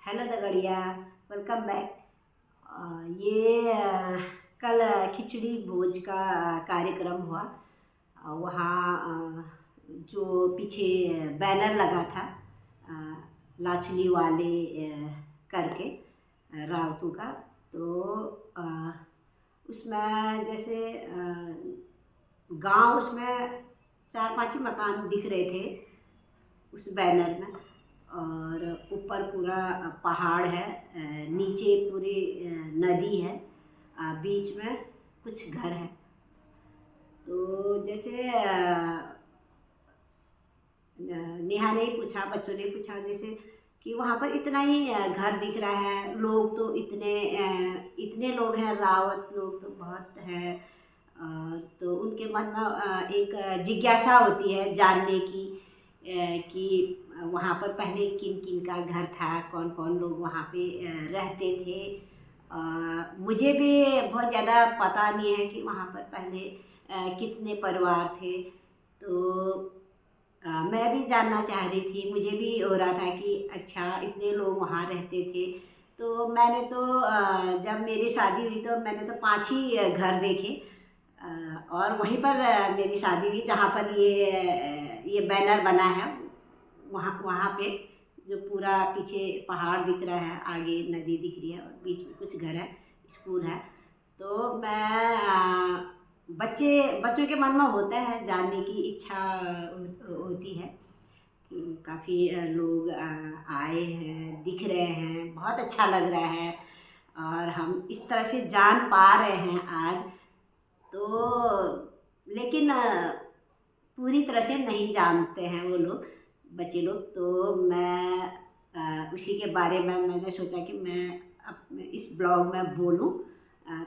Hello दगड़िया, welcome back. ये कल खिचड़ी भोज का कार्यक्रम हुआ। वहाँ जो पीछे बैनर लगा था लाचली वाले करके रावतों का, तो उसमें जैसे गांव, उसमें 4-5 ही मकान दिख रहे थे उस बैनर में। और ऊपर पूरा पहाड़ है, नीचे पूरी नदी है, बीच में कुछ घर है। तो जैसे नेहा ने पूछा, बच्चों ने पूछा जैसे कि वहाँ पर इतना ही घर दिख रहा है, लोग तो इतने लोग हैं, रावत लोग तो बहुत हैं। तो उनके मन में एक जिज्ञासा होती है जानने की कि वहाँ पर पहले किन किन का घर था, कौन कौन लोग वहाँ पे रहते थे। मुझे भी बहुत ज़्यादा पता नहीं है कि वहाँ पर पहले कितने परिवार थे। तो मैं भी जानना चाह रही थी, मुझे भी हो रहा था कि अच्छा इतने लोग वहाँ रहते थे। तो मैंने तो जब मेरी शादी हुई तो मैंने तो 5 ही घर देखे। और वहीं पर मेरी शादी हुई जहाँ पर ये बैनर बना है, वहाँ वहाँ पे जो पूरा पीछे पहाड़ दिख रहा है, आगे नदी दिख रही है और बीच में कुछ घर है, स्कूल है। तो बच्चों के मन में होता है, जानने की इच्छा होती है कि काफ़ी लोग आए हैं, दिख रहे हैं, बहुत अच्छा लग रहा है और हम इस तरह से जान पा रहे हैं आज। तो लेकिन पूरी तरह से नहीं जानते हैं वो लोग, बच्चे लोग। तो मैं उसी के बारे में मैंने सोचा कि मैं अपने इस ब्लॉग में बोलूं,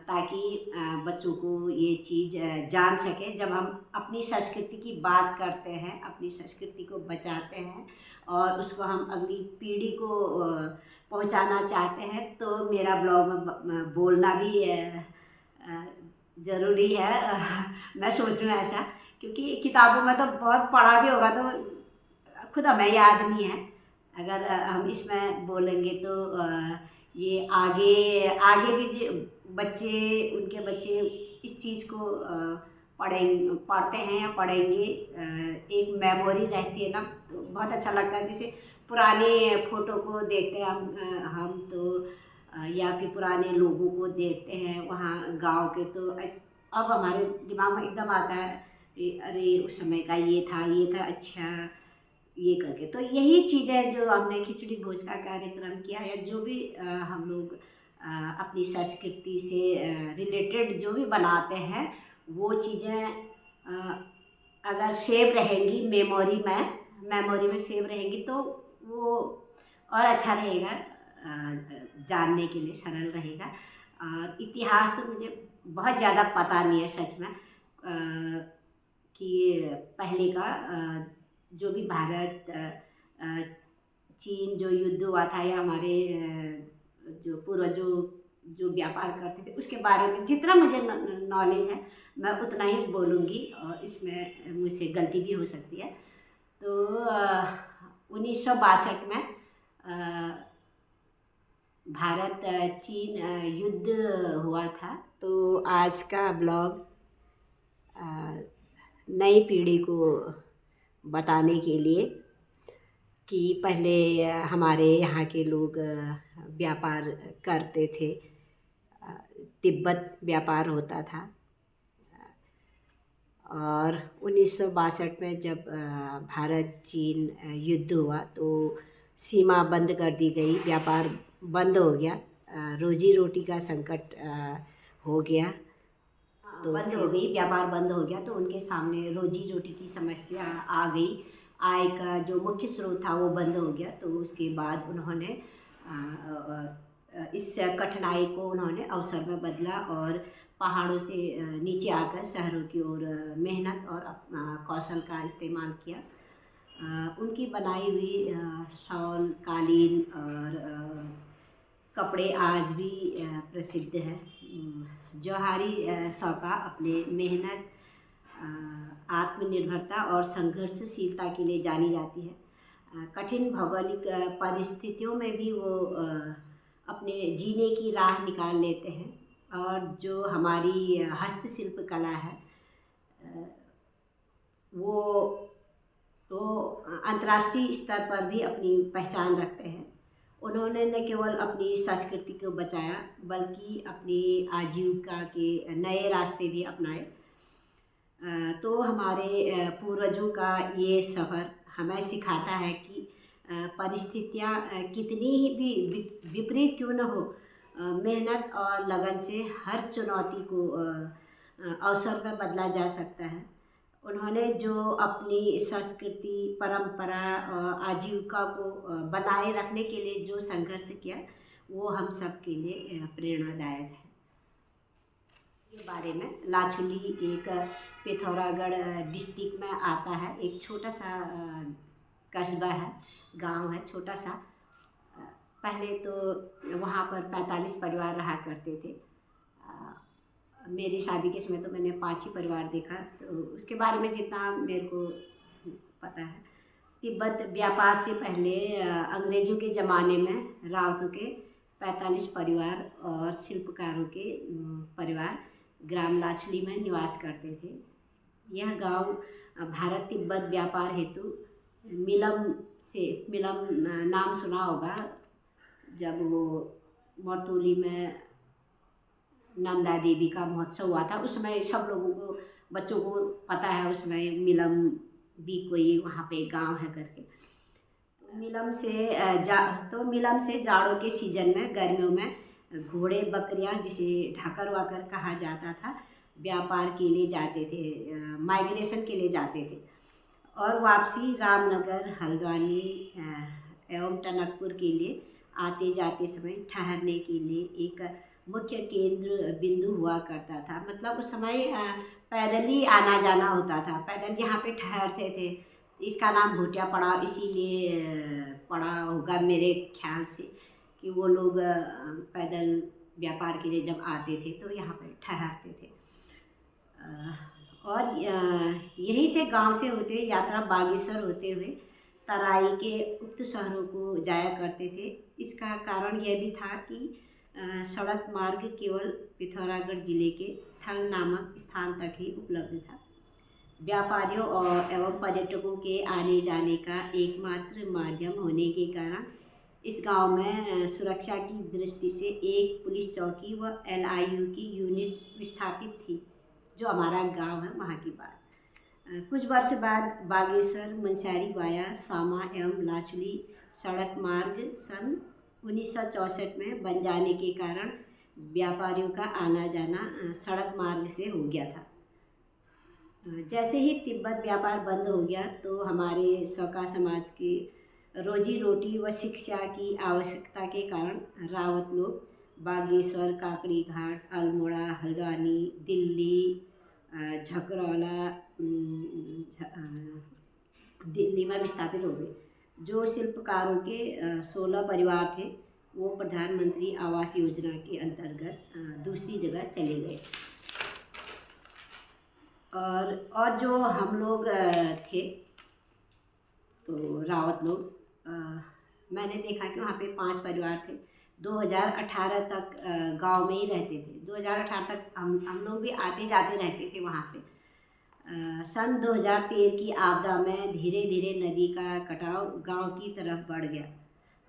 ताकि बच्चों को ये चीज़ जान सके। जब हम अपनी संस्कृति की बात करते हैं, अपनी संस्कृति को बचाते हैं और उसको हम अगली पीढ़ी को पहुंचाना चाहते हैं, तो मेरा ब्लॉग में बोलना भी ज़रूरी है। मैं सोच रही हूँ ऐसा, क्योंकि किताबों में तो बहुत पढ़ा भी होगा, तो खुद हमें याद नहीं है। अगर हम इसमें बोलेंगे तो ये आगे आगे भी जो बच्चे, उनके बच्चे इस चीज़ को पढ़ते हैं या पढ़ेंगे। एक मेमोरी रहती है ना, तो बहुत अच्छा लगता है। जैसे पुराने फ़ोटो को देखते हैं हम तो या फिर पुराने लोगों को देखते हैं वहाँ गांव के, तो अब हमारे दिमाग में एकदम आता है कि अरे उस समय का ये था, अच्छा ये करके। तो यही चीज़ें जो हमने खिचड़ी भोज का कार्यक्रम किया, या जो भी हम लोग अपनी संस्कृति से रिलेटेड जो भी बनाते हैं, वो चीज़ें अगर सेव रहेंगी मेमोरी में सेव रहेंगी, तो वो और अच्छा रहेगा, जानने के लिए सरल रहेगा। और इतिहास तो मुझे बहुत ज़्यादा पता नहीं है सच में, कि पहले का जो भी भारत चीन जो युद्ध हुआ था, या हमारे जो पूर्वजों जो व्यापार करते थे, उसके बारे में जितना मुझे नॉलेज है मैं उतना ही बोलूँगी, और इसमें मुझसे गलती भी हो सकती है। तो 1962 में भारत चीन युद्ध हुआ था। तो आज का ब्लॉग नई पीढ़ी को बताने के लिए कि पहले हमारे यहाँ के लोग व्यापार करते थे, तिब्बत व्यापार होता था। और 1962 में जब भारत चीन युद्ध हुआ, तो सीमा बंद कर दी गई, व्यापार बंद हो गया, रोजी रोटी का संकट हो गया। तो बंद हो गई, व्यापार बंद हो गया, तो उनके सामने रोजी रोटी की समस्या आ गई। आय का जो मुख्य स्रोत था वो बंद हो गया। तो उसके बाद उन्होंने इस कठिनाई को उन्होंने अवसर में बदला और पहाड़ों से नीचे आकर शहरों की ओर मेहनत और कौशल का इस्तेमाल किया। उनकी बनाई हुई शॉल, कालीन और कपड़े आज भी प्रसिद्ध है। जौहरी सौका अपने मेहनत, आत्मनिर्भरता और संघर्षशीलता के लिए जानी जाती है। कठिन भौगोलिक परिस्थितियों में भी वो अपने जीने की राह निकाल लेते हैं। और जो हमारी हस्तशिल्प कला है वो तो अंतर्राष्ट्रीय स्तर पर भी अपनी पहचान रखते हैं। उन्होंने न केवल अपनी संस्कृति को बचाया बल्कि अपनी आजीविका के नए रास्ते भी अपनाए। तो हमारे पूर्वजों का ये सफ़र हमें सिखाता है कि परिस्थितियाँ कितनी भी विपरीत क्यों न हो, मेहनत और लगन से हर चुनौती को अवसर में बदला जा सकता है। उन्होंने जो अपनी संस्कृति, परंपरा और आजीविका को बनाए रखने के लिए जो संघर्ष किया वो हम सब के लिए प्रेरणादायक है। के बारे में लाचुली एक पिथौरागढ़ डिस्ट्रिक्ट में आता है, एक छोटा सा कस्बा है, गांव है छोटा सा। पहले तो वहाँ पर 45 परिवार रहा करते थे। मेरी शादी के समय तो मैंने 5 ही परिवार देखा, तो उसके बारे में जितना मेरे को पता है। तिब्बत व्यापार से पहले अंग्रेज़ों के ज़माने में रावतों के 45 परिवार और शिल्पकारों के परिवार ग्राम लाचुली में निवास करते थे। यह गांव भारत तिब्बत व्यापार हेतु मिलम नाम सुना होगा। जब वो मरतुली में नंदा देवी का महोत्सव हुआ था उस समय सब लोगों को, बच्चों को पता है उस समय मिलम भी कोई वहाँ पे गांव है करके। मिलम से जाड़ों के सीजन में, गर्मियों में घोड़े बकरियां जिसे ढाकर वाकर कहा जाता था, व्यापार के लिए जाते थे, माइग्रेशन के लिए जाते थे और वापसी रामनगर, हल्द्वानी एवं टनकपुर के लिए आते जाते समय ठहरने के लिए एक मुख्य केंद्र बिंदु हुआ करता था। मतलब उस समय पैदल ही आना जाना होता था, पैदल यहाँ पे ठहरते थे। इसका नाम भूटिया पड़ाव इसीलिए पड़ा होगा मेरे ख्याल से कि वो लोग पैदल व्यापार के लिए जब आते थे तो यहाँ पे ठहरते थे। और यहीं से गांव से होते यात्रा बागेश्वर होते हुए तराई के उक्त शहरों को जाया करते थे। इसका कारण यह भी था कि सड़क मार्ग केवल पिथौरागढ़ जिले के थंग नामक स्थान तक ही उपलब्ध था। व्यापारियों और एवं पर्यटकों के आने जाने का एकमात्र माध्यम होने के कारण इस गांव में सुरक्षा की दृष्टि से एक पुलिस चौकी व LIU की यूनिट स्थापित थी, जो हमारा गांव है वहाँ की बात। कुछ वर्ष बाद बागेश्वर मंसारी वाया सामा एवं लाचुली सड़क मार्ग सन 1964 में बन जाने के कारण व्यापारियों का आना जाना सड़क मार्ग से हो गया था। जैसे ही तिब्बत व्यापार बंद हो गया तो हमारे सौका समाज की रोजी रोटी व शिक्षा की आवश्यकता के कारण रावत लोग बागेश्वर, काकड़ी घाट, अल्मोड़ा, हल्द्वानी, दिल्ली, झकरौला दिल्ली में विस्थापित हो गए। जो शिल्पकारों के 16 परिवार थे वो प्रधानमंत्री आवास योजना के अंतर्गत दूसरी जगह चले गए। और जो हम लोग थे तो रावत लोग, मैंने देखा कि वहाँ पे 5 परिवार थे। 2018 तक गांव में ही रहते थे। 2018 तक हम लोग भी आते जाते रहते थे वहाँ पे। सन 2013 की आपदा में धीरे धीरे नदी का कटाव गांव की तरफ बढ़ गया।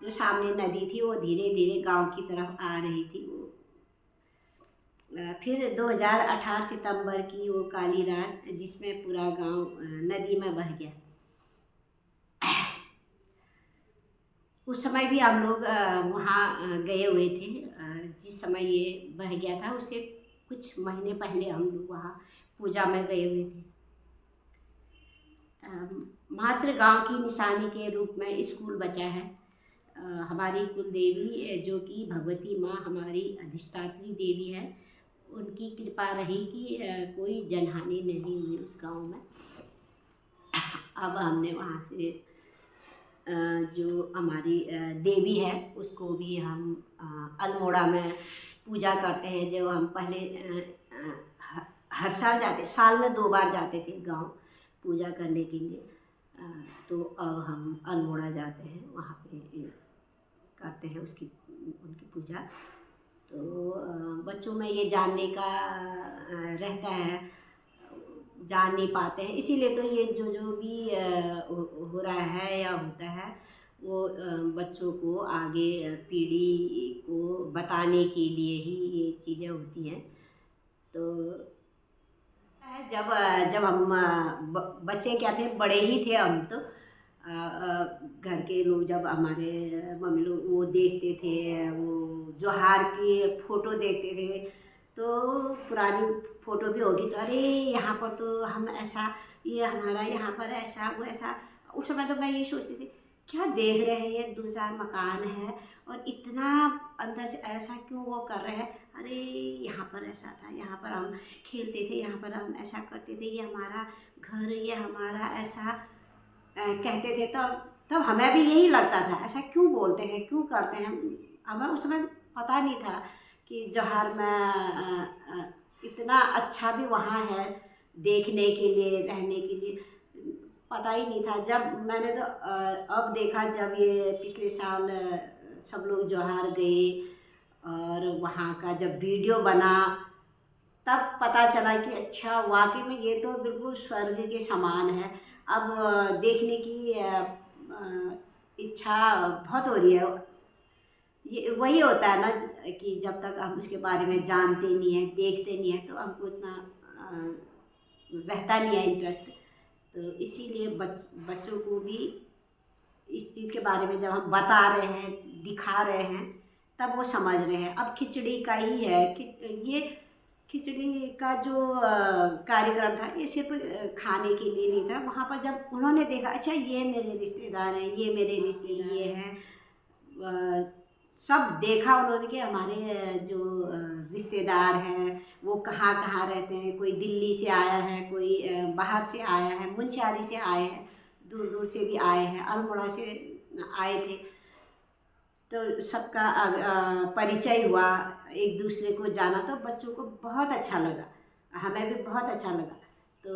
जो सामने नदी थी वो धीरे धीरे गांव की तरफ आ रही थी। वो फिर 2018 सितंबर की वो काली रात जिसमें पूरा गांव नदी में बह गया। उस समय भी हम लोग वहाँ गए हुए थे। जिस समय ये बह गया था उससे कुछ महीने पहले हम लोग वहाँ पूजा में गए हुए थे। मात्र गांव की निशानी के रूप में स्कूल बचा है। हमारी कुल देवी जो कि भगवती माँ हमारी अधिष्ठात्री देवी है, उनकी कृपा रही कि कोई जनहानि नहीं हुई उस गांव में। अब हमने वहाँ से जो हमारी देवी है उसको भी हम अल्मोड़ा में पूजा करते हैं। जो हम पहले हर साल जाते, साल में 2 बार जाते थे गांव पूजा करने के लिए। तो अब हम अल्मोड़ा जाते हैं, वहाँ पे करते हैं उसकी उनकी पूजा। तो बच्चों में ये जानने का रहता है, जान नहीं पाते हैं, इसीलिए तो ये जो जो भी हो रहा है या होता है वो बच्चों को आगे पीढ़ी को बताने के लिए ही ये चीज़ें होती हैं। तो जब जब हम बच्चे क्या थे, बड़े ही थे हम तो घर के लोग जब हमारे मम्मी लोग वो देखते थे, वो जोहार की फ़ोटो देखते थे, तो पुरानी फ़ोटो भी होगी तो अरे यहाँ पर तो हम ऐसा, ये हमारा यहाँ पर ऐसा वो ऐसा। उस समय तो मैं ये सोचती थी क्या देख रहे हैं, ये 2-4 मकान है और इतना अंदर से ऐसा क्यों वो कर रहे हैं। अरे यहाँ पर ऐसा था, यहाँ पर हम खेलते थे, यहाँ पर हम ऐसा करते थे, ये हमारा घर, ये हमारा ऐसा कहते थे। तब हमें भी यही लगता था ऐसा क्यों बोलते हैं, क्यों करते हैं। हमें उस समय पता नहीं था कि जौहर में इतना अच्छा भी वहाँ है देखने के लिए, रहने के लिए, पता ही नहीं था। जब मैंने तो अब देखा, जब ये पिछले साल सब लोग जौहर गए और वहाँ का जब वीडियो बना, तब पता चला कि अच्छा वाकई में ये तो बिल्कुल स्वर्ग के समान है। अब देखने की इच्छा बहुत हो रही है। ये वही होता है ना कि जब तक हम उसके बारे में जानते नहीं हैं, देखते नहीं हैं, तो हमको इतना रहता नहीं है इंटरेस्ट। तो इसीलिए बच्चों को भी इस चीज़ के बारे में जब हम बता रहे हैं, दिखा रहे हैं, तब वो समझ रहे हैं। अब खिचड़ी का ही है कि ये खिचड़ी का जो कार्यक्रम था, ये सिर्फ खाने के लिए नहीं था। वहाँ पर जब उन्होंने देखा अच्छा ये मेरे रिश्तेदार हैं, ये मेरे रिश्तेदार ये हैं, सब देखा उन्होंने कि हमारे जो रिश्तेदार हैं वो कहाँ कहाँ रहते हैं। कोई दिल्ली से आया है, कोई बाहर से आया है, मुंशियारी से आए हैं, दूर दूर से भी आए हैं, अल्मोड़ा से आए थे। तो सबका परिचय हुआ, एक दूसरे को जाना, तो बच्चों को बहुत अच्छा लगा, हमें भी बहुत अच्छा लगा। तो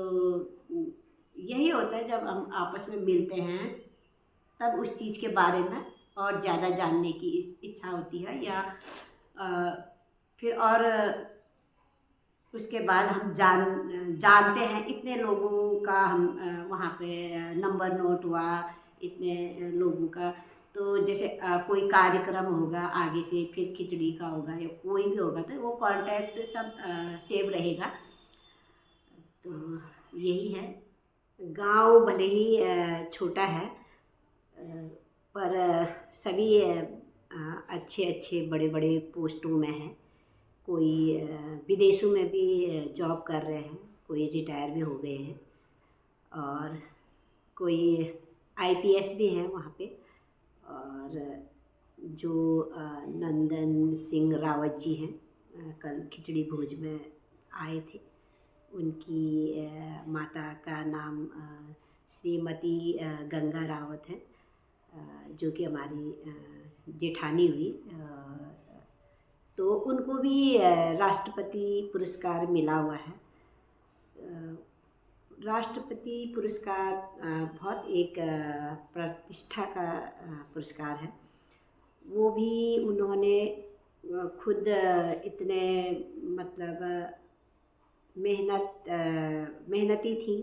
यही होता है जब हम आपस में मिलते हैं, तब उस चीज़ के बारे में और ज़्यादा जानने की इच्छा होती है। या फिर और उसके बाद हम जानते हैं इतने लोगों का, हम वहाँ पे नंबर नोट हुआ इतने लोगों का। तो जैसे कोई कार्यक्रम होगा आगे से, फिर खिचड़ी का होगा या कोई भी होगा, तो वो कांटेक्ट सब सेव रहेगा। तो यही है। गांव भले ही छोटा है, पर सभी अच्छे अच्छे बड़े बड़े पोस्टों में हैं। कोई विदेशों में भी जॉब कर रहे हैं, कोई रिटायर भी हो गए हैं, और कोई आईपीएस भी हैं वहाँ पे। और जो नंदन सिंह रावत जी हैं, कल खिचड़ी भोज में आए थे, उनकी माता का नाम श्रीमती गंगा रावत है, जो कि हमारी जेठानी हुई। तो उनको भी राष्ट्रपति पुरस्कार मिला हुआ है। राष्ट्रपति पुरस्कार बहुत एक प्रतिष्ठा का पुरस्कार है। वो भी उन्होंने खुद इतने मतलब मेहनती थी,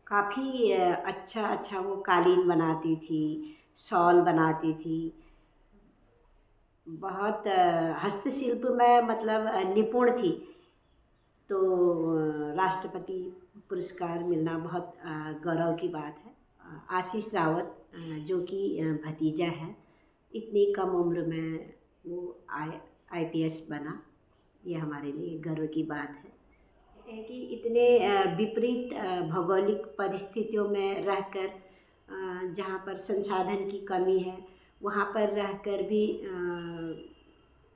काफ़ी अच्छा वो कालीन बनाती थी, शॉल बनाती थी, बहुत हस्तशिल्प में मतलब निपुण थी। तो राष्ट्रपति पुरस्कार मिलना बहुत गौरव की बात है। आशीष रावत जो कि भतीजा है, इतनी कम उम्र में वो आईपीएस बना, ये हमारे लिए गर्व की बात है। कि इतने विपरीत भौगोलिक परिस्थितियों में रहकर, जहाँ पर संसाधन की कमी है, वहाँ पर रहकर भी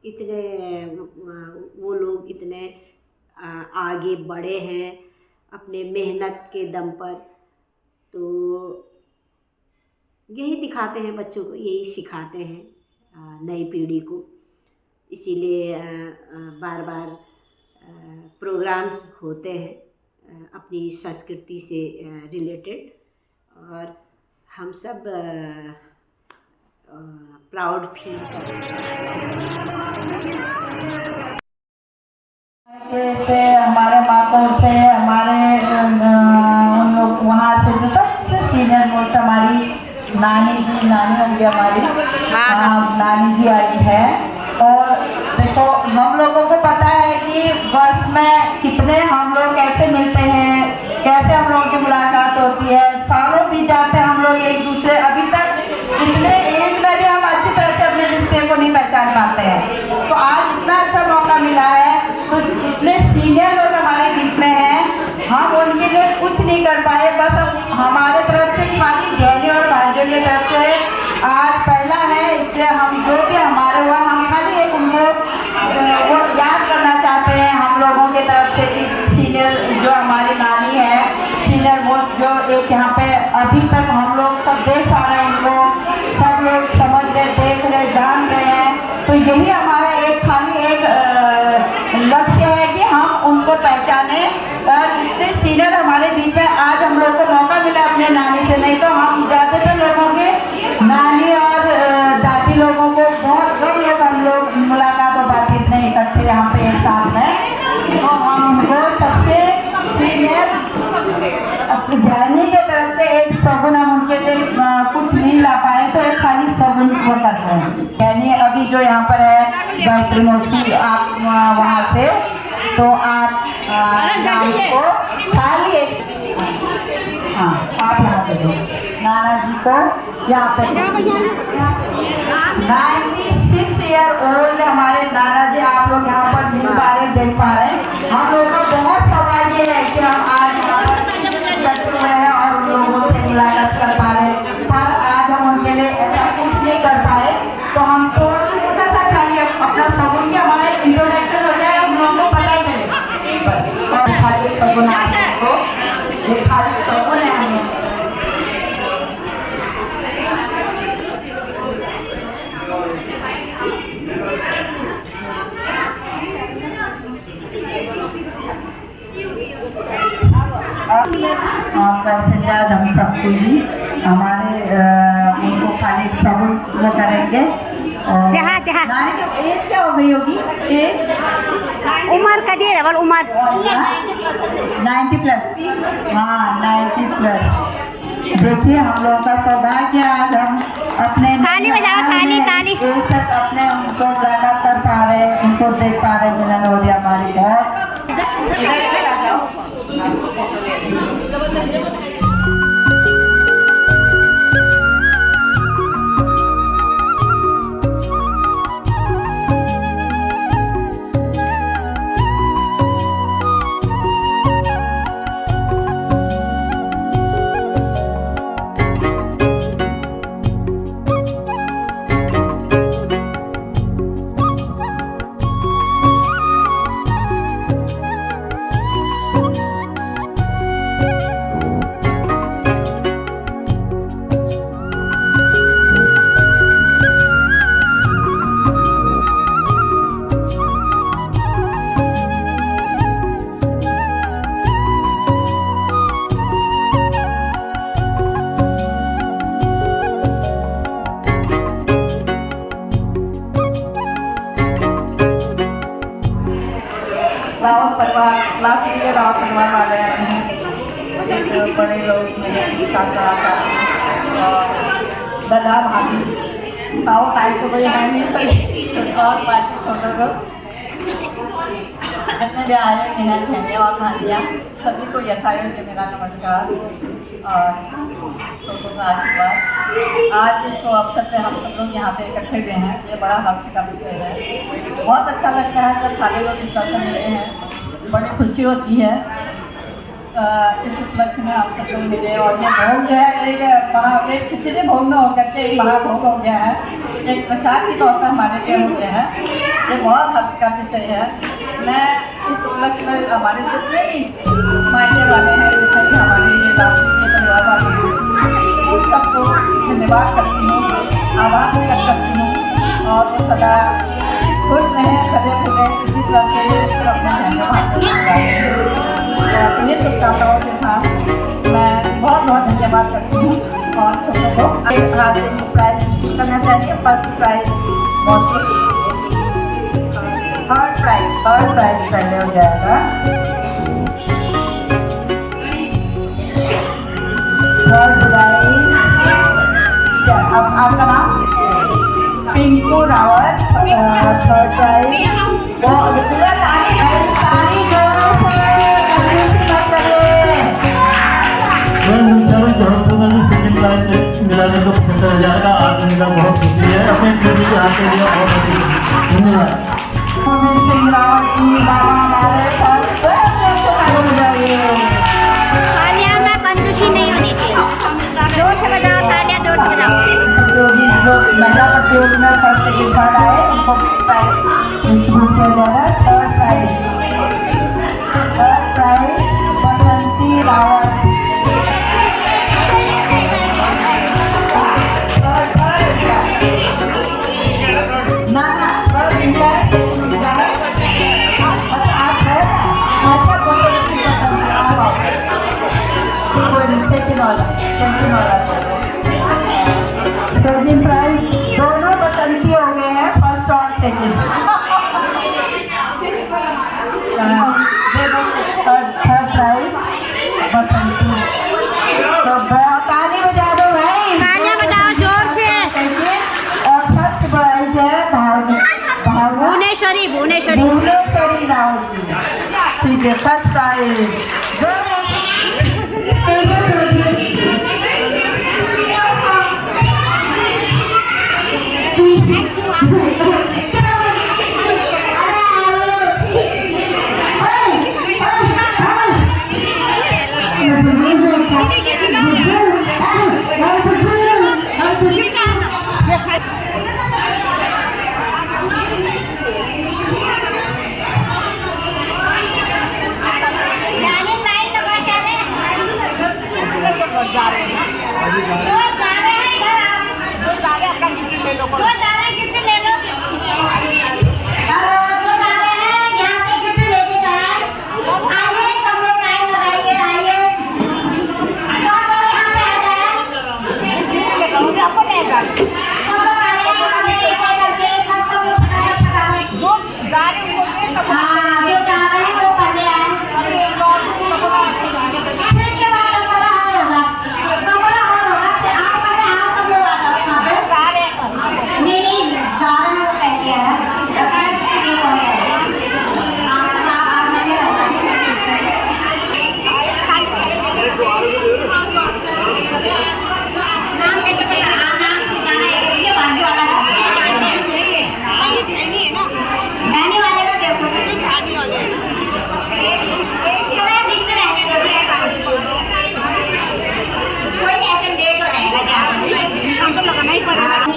इतने वो लोग इतने आगे बढ़े हैं अपने मेहनत के दम पर। तो यही दिखाते हैं बच्चों को, यही सिखाते हैं नई पीढ़ी को। इसीलिए बार बार प्रोग्राम्स होते हैं अपनी संस्कृति से रिलेटेड, और हम सब प्राउड फील करते हैं। से हमारे मापुर से हमारे उन लोग वहाँ से जो सबसे सीनियर मोस्ट हमारी नानी होंगी हमारी, नानी जी आई है। और देखो हम लोगों को पता है कि वर्ष में कितने हम लोग कैसे मिलते हैं, कैसे हम लोगों की मुलाकात होती है, सालों बीत जाते हैं हम लोग एक दूसरे, अभी तक इतने एज में भी हम अच्छी तरह से अपने रिश्ते को नहीं पहचान पाते हैं। तो आज इतना अच्छा मौका मिला है, तो इतने सीनियर लोग हमारे बीच में हैं, हम उनके लिए कुछ नहीं कर पाए, बस हमारे तरफ से खाली गहने और भांजों की तरफ से आज पहला है, इसलिए हम जो भी हमारे हुआ हम खाली एक उनको वो याद करना चाहते हैं हम लोगों की तरफ से कि सीनियर जो हमारी नानी है, सीनियर मोस्ट जो एक यहाँ पे अभी तक हम लोग सब देख पा रहे हैं, उनको सब लोग समझ रहे, देख रहे, जान रहे हैं। तो यही हमारा एक खाली एक लक्ष्य है कि हम उनको पहचाने। और इतने सीनियर हमारे बीच में आज हम लोग को मौका मिला अपने नानी से, नहीं तो हम ज़्यादातर लोगों के नानी और दादी लोगों को बहुत कम लोग हम लोग मुलाकात और बातचीत में इकट्ठे यहाँ पे एक साथ में, तो हम उनको सबसे सीनियर ज्ञानी की तरफ से एक सगुन हम उनके लिए कुछ नहीं ला पाए, तो एक खाली सगुन वो करते हैं। यानी अभी जो यहाँ पर है गायत्री मौसी, आप वहाँ से तो आप नानी को खाली एक, हाँ आप यहाँ पे दो नाना जी को यहाँ पे। 96 ईयर ओल्ड हमारे नाना जी, आप लोग यहाँ पर मिल पा रहे, देख पा रहे हैं। हम लोगों का बहुत सौभाग्य है कि हम आज यहाँ पर इकट्ठे हुए हैं और उन लोगों से मुलाकात कर पा रहे हैं, पर आज हम उनके लिए ऐसा कुछ नहीं कर पाए, तो हम थोड़ा सा खाली अपना सगुन के हमारे इंट्रोडक्शन हो जाए, हम लोगों को पता ही मिले और खाली सगुन को, ये खाली सगुन है हम लोग। तहसीलदार हम सबको ही हमारे उनको खाली सगुन वो करेंगे। नानी की एज क्या हो गई होगी? एज उम्र का दे रहा उम्र 90 प्लस, हाँ 90 प्लस। देखिए हम लोगों का सौभाग्य आज हम अपने ताली बजाओ, ताली ताली एज तक अपने उनको मुलाकात कर पा रहे, उनको देख पा रहे, मिलन हो रही हमारी बहुत। रावत परिवार क्लास के रावत परिवार वाले आए हैं, बड़े लोग मेरे चाचा और दादा भाभी रावत आए तो कोई है नहीं, सही और पार्टी छोटे लोग जितने भी आए मिलन फैमिली और भांजिया सभी को यथायोग्य मेरा नमस्कार और सबको का आशीर्वाद। आज इस अवसर पे हम सब लोग यहाँ पे इकट्ठे हुए हैं, ये बड़ा हर्ष का विषय है। बहुत अच्छा लगता है जब सारे लोग इस तरह से मिले हैं, बड़ी खुशी होती है। इस उपलक्ष्य में आप सब लोग मिले और ये भोग जो है एक खिचड़ी भोग न होकर के एक महाभोग हो गया है, एक प्रसाद के तौर पर हमारे लिए हो गया है। ये बहुत हर्ष का विषय है। मैं इस उपलक्ष्य में हमारे जितने भी मायने वाले हैं, जितने भी हमारे ये राष्ट्रीय के परिवार वाले हैं, उन सबको धन्यवाद करती हूँ, आभार व्यक्त करती हूँ और वो सदा खुश रहें, सदे फूले इसी तरह से अपने धन्यवाद इन्हीं शुभकामनाओं के साथ मैं बहुत बहुत धन्यवाद करती हूँ और सब लोगों को एक हाथ से प्राइज डिस्ट्रीब्यूट करना चाहिए। फर्स्ट प्राइज मौसी, थर्ड प्राइज पहले हो जाएगा। थर्ड प्राइज अब आपका नाम पिंकू रावत, थर्ड प्राइज। पूरा ताली जोरों से मत करिए। सेकंड प्राइज मिलाने को 75,000 का आज मिला, बहुत खुशी है। अपने बेटी के हाथ से दिया, बहुत अच्छी धन्यवाद। गोविंद सिंह रावत जी बाबा हमारे साथ हो जाइए। तालियां में कंजूसी नहीं होनी चाहिए। जोर से बजाओ तालियां, जोर से बजाओ। प्रतियोगी जो महिला प्रतियोगी में फर्स्ट सेकंड थर्ड आए उनको प्राइज डिस्ट्रीब्यूट किया जाएगा। थर्ड प्राइज बसंती रावत। सेकंड प्राइज दोनों बसंती हो गए हैं, फर्स्ट और सेकंड। थर्ड प्राइज बसंती। तो ताली बजा दो भाई, तालियां बजाओ जोर से। और फर्स्ट प्राइज है भुवनेश्वरी राव जी। ठीक है, फर्स्ट प्राइज।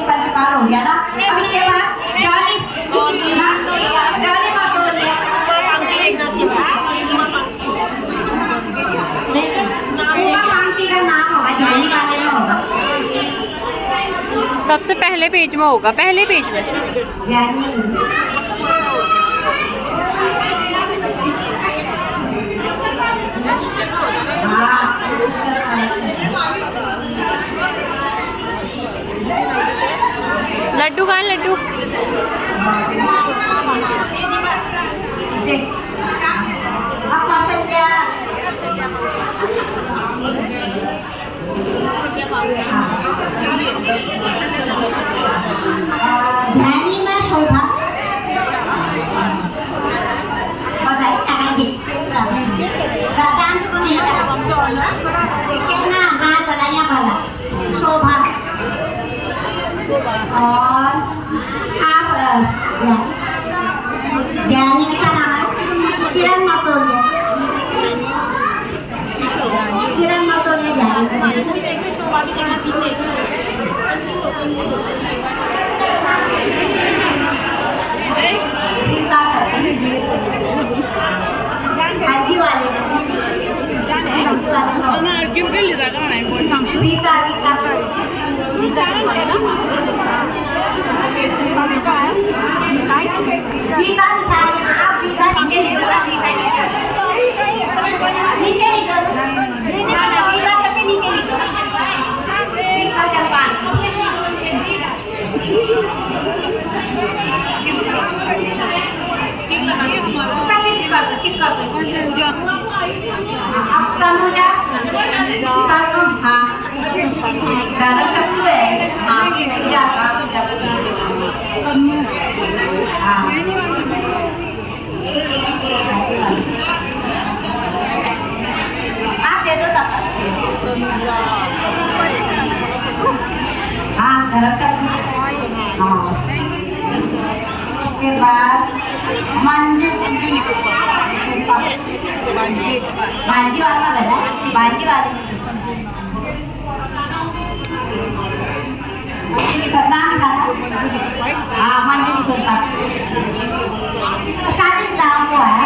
पंचपाल हो गया ना, उसके बाद डाली का नाम होगा, जाली वाले में होगा। सबसे पहले पेज में होगा, पहले पेज में। लड्डू कहाँ है? लड्डू ध्यानी में शोभा शोभा। और आप ज्ञानी का नाम है किरण मतोलिया। हाजी वाले गीता नीचे लिखो, नीचे लिखो। गरम सत्तू है। हाँ हाँ दे दो तब। हाँ गरम सत्तू। हाँ उसके बाद मंजू भाजी वाला बना भाजी वाली नाम खाना। हाँ मंजू निकलता शादी नाम को है।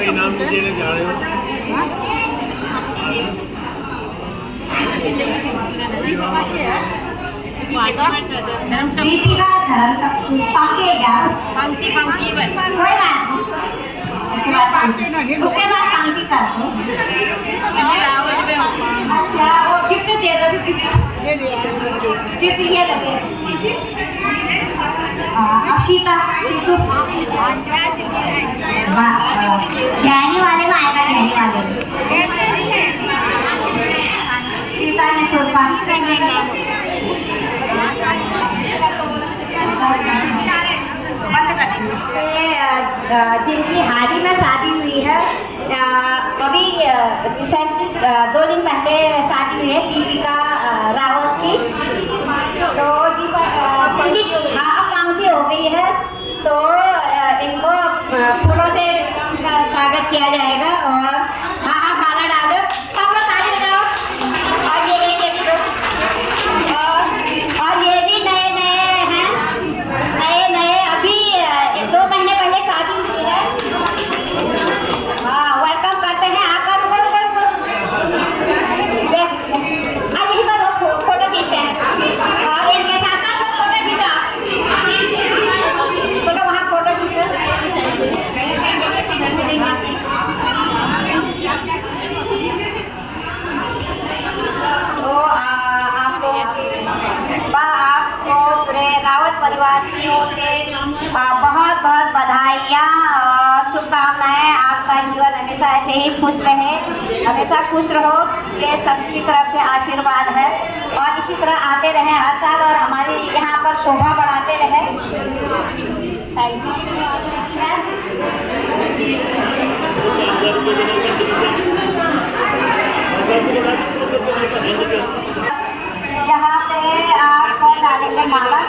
इनाम देने जा रहे हो। दीपिका धर्म सत्तू पकेगा पंक्ति कोई बात उसके बाद पंक्ति कर दो। अच्छा वो गिफ्ट दे दो। गिफ्ट ये लगे। अब सीता सीतू ज्ञानी वाले में आएगा। ज्ञानी वाले सीता ने कुर्बान जिनकी हाल ही में शादी हुई है, अभी रिसेंटली 2 दिन पहले शादी हुई है दीपिका रावत की। तो जिनकी अब पंक्ति हो गई है तो इनको फूलों से स्वागत किया जाएगा। और हाँ आप माला डालो, सब लोग ताली बजाओ। और ये भी दो। और ये भी नए हैं, नए अभी 2 महीने पहले शादी हुई है। हाँ वेलकम करते हैं आपका। रुको आज यही पर फोटो खींचते हैं और इनके साथ साथ फोटो खींचो। फोटो वहाँ फोटो खींचो। तो आप लोगों की आपको पूरे रावत परिवार की ओर से बहुत बहुत बधाइयाँ और शुभकामनाएं। आपका जीवन हमेशा ऐसे ही खुश रहे, हमेशा खुश रहो, ये सबकी तरफ से आशीर्वाद है। और इसी तरह आते रहें हर साल और हमारी यहाँ पर शोभा बढ़ाते रहें। Thank you. यहाँ पे आप कौन डालेंगे माला?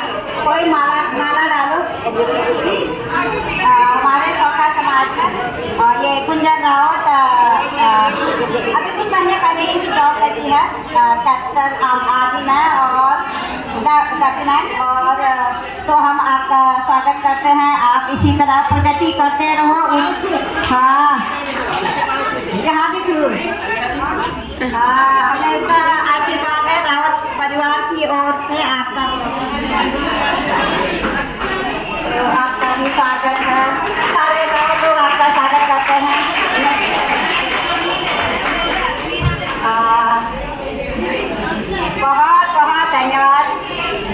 कोई माला डालो। हमारे शौका समाज में ये कुंजन रावत अभी कुछ महीने पहले ही जॉब लगी है कैप्टन आर्मी में और कैप्टन। और तो हम आपका स्वागत करते हैं। आप इसी तरह प्रगति करते रहो। हाँ यहाँ भी शुरू। हाँ हमेशा आशीर्वाद है रावत परिवार की ओर से आपका। तो आपका भी स्वागत है। सारे रावत लोग आपका स्वागत करते हैं। बहुत बहुत धन्यवाद।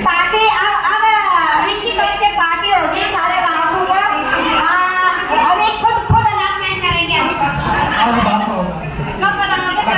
पार्टी अब इसकी तरफ से पार्टी होगी सारे रावतों को। अब इसको खुद अनाउंसमेंट करेंगे। कब बताओगे?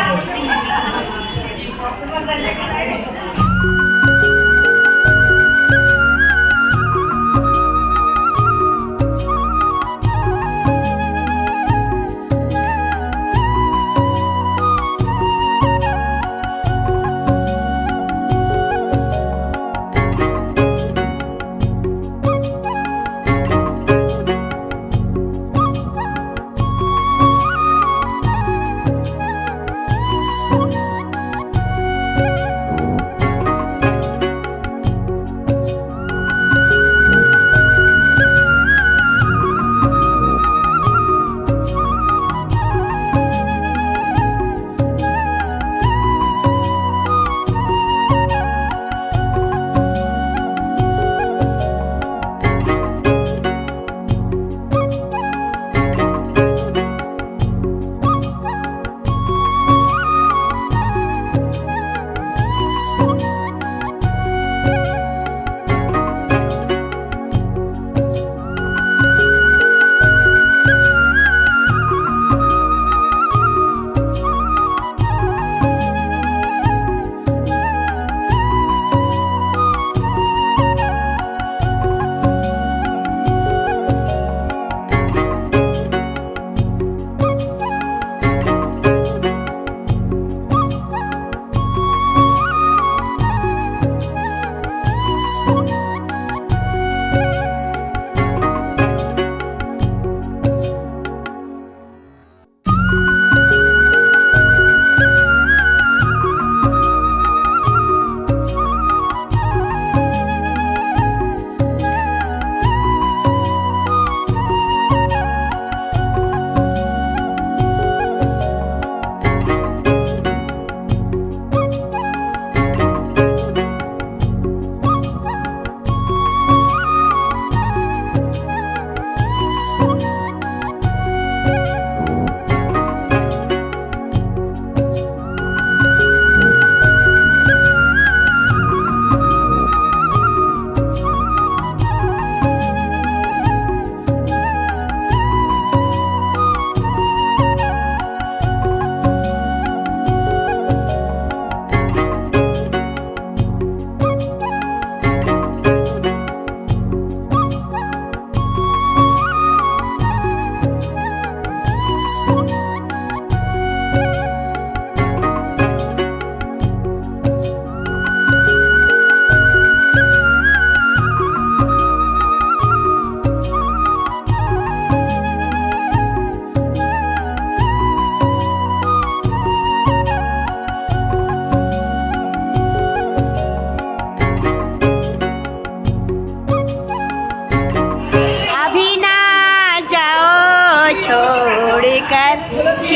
लेकर